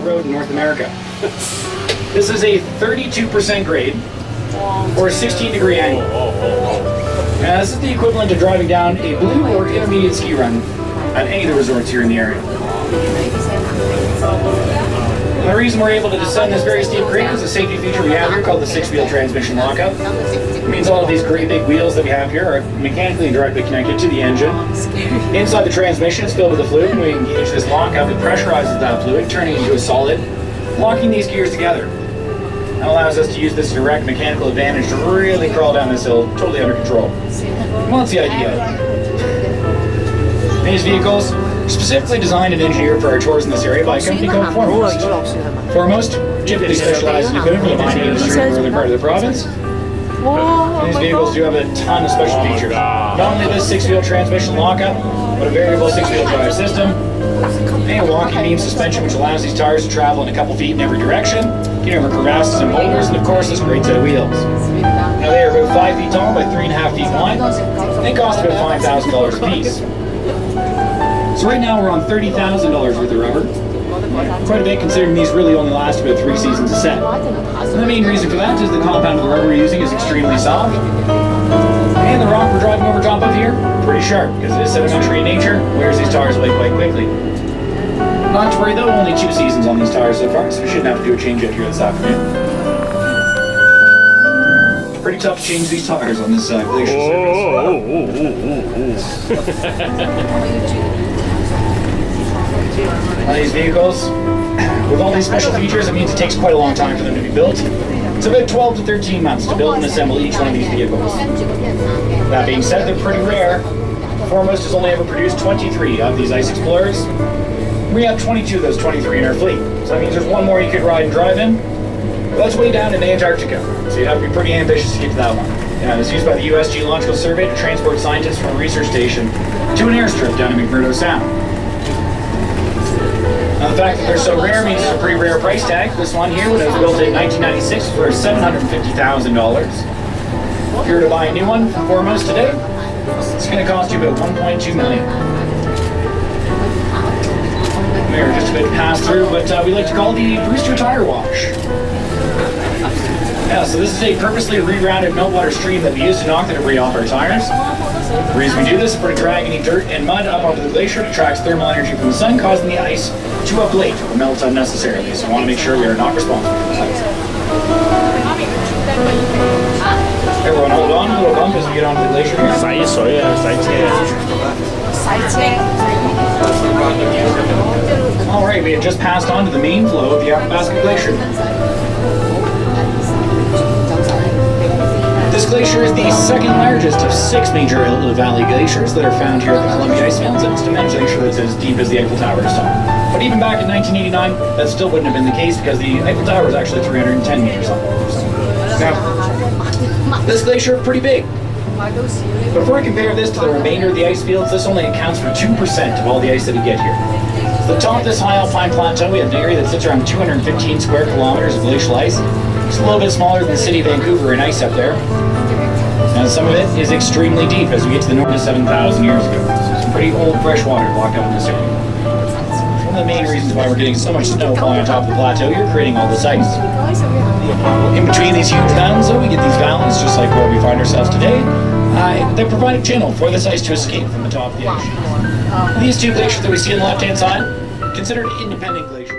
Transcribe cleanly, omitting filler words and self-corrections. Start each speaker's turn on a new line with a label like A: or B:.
A: road in North America. This is a 32% grade or a 16-degree angle. Now, this is the equivalent to driving down a blue or intermediate ski run at any of the resorts here in the area. And the reason we're able to descend this very steep grade is a safety feature we have here called the 6-wheel transmission lockout. It means all of these great big wheels that we have here are mechanically and directly connected to the engine. Inside the transmission is filled with the fluid, and we engage this lockout that pressurizes that fluid, turning it into a solid, locking these gears together. That allows us to use this direct mechanical advantage to really crawl down this hill totally under control. Well, that's the idea. These vehicles are specifically designed and engineered for our tours in this area by a company called Foremost. Foremost typically specializes in equipment for the mining industry in the northern part of the province. And these vehicles do have a ton of special features. Not only this 6-wheel transmission lockup, but a variable 6-wheel drive system, and a walking beam suspension which allows these tires to travel in a couple feet in every direction, get over crevasses and boulders, and of course this great set of wheels. Now they are about 5 feet tall by 3.5 feet wide, and they cost about $5,000 a piece. So right now we're on $30,000 worth of rubber. Quite a bit considering these really only last about 3 seasons a set. And the main reason for that is the compound of the rubber we're using is extremely soft. And the rock we're driving over top of here, pretty sharp, because it is sedimentary in nature, wears these tires away quite quickly. Not to worry though, only 2 seasons on these tires so far, so we shouldn't have to do a change out here this afternoon. It's pretty tough to change these tires on this glacier surface. These vehicles, with all these special features, it means it takes quite a long time for them to be built. It's about 12 to 13 months to build and assemble each one of these vehicles. That being said, they're pretty rare. Foremost has only ever produced 23 of these Ice Explorers. We have 22 of those 23 in our fleet. So that means there's one more you could ride and drive in. But that's way down in Antarctica, so you'd have to be pretty ambitious to get to that one. And it's used by the U.S. Geological Survey to transport scientists from a research station to an airstrip down in McMurdo Sound. Now, the fact that they're so rare means it's a pretty rare price tag. This one here would have been built in 1996 for $750,000. If you were to buy a new one from Foremost today, it's going to cost you about $1.2 million. We're just a bit passed through what we like to call the Brewster Tire Wash. Yeah, so this is a purposely rerouted meltwater stream that we use to knock the debris off our tires. The reason we do this is to drag any dirt and mud up onto the glacier. It attracts thermal energy from the sun, causing the ice to ablate or melt unnecessarily. So we want to make sure we are not responsible for that. Everyone hold on, a little bump as we get onto the glacier here. Alright, we have just passed on to the main flow of the Athabasca Glacier. This glacier is the second largest of 6 major valley glaciers that are found here at the Columbia Icefields, and it's to mention sure it's as deep as the Eiffel Tower is tall. But even back in 1989, that still wouldn't have been the case because the Eiffel Tower is actually 310 meters tall. Now, this glacier is pretty big. But if we compare this to the remainder of the ice fields, this only accounts for 2% of all the ice that we get here. So the top of this high alpine plateau, we have an area that sits around 215 square kilometers of glacial ice. It's a little bit smaller than the city of Vancouver in ice up there. Now some of it is extremely deep as we get to the north of 7,000 years ago. So some pretty old fresh water locked up in this area. It's one of the main reasons why we're getting so much snow falling on top of the plateau here, creating all this ice. In between these huge mountains, though, we get these valleys, just like where we find ourselves today. They provide a channel for this ice to escape from the top of the ice sheet. These 2 glaciers that we see on the left-hand side, considered independent glaciers.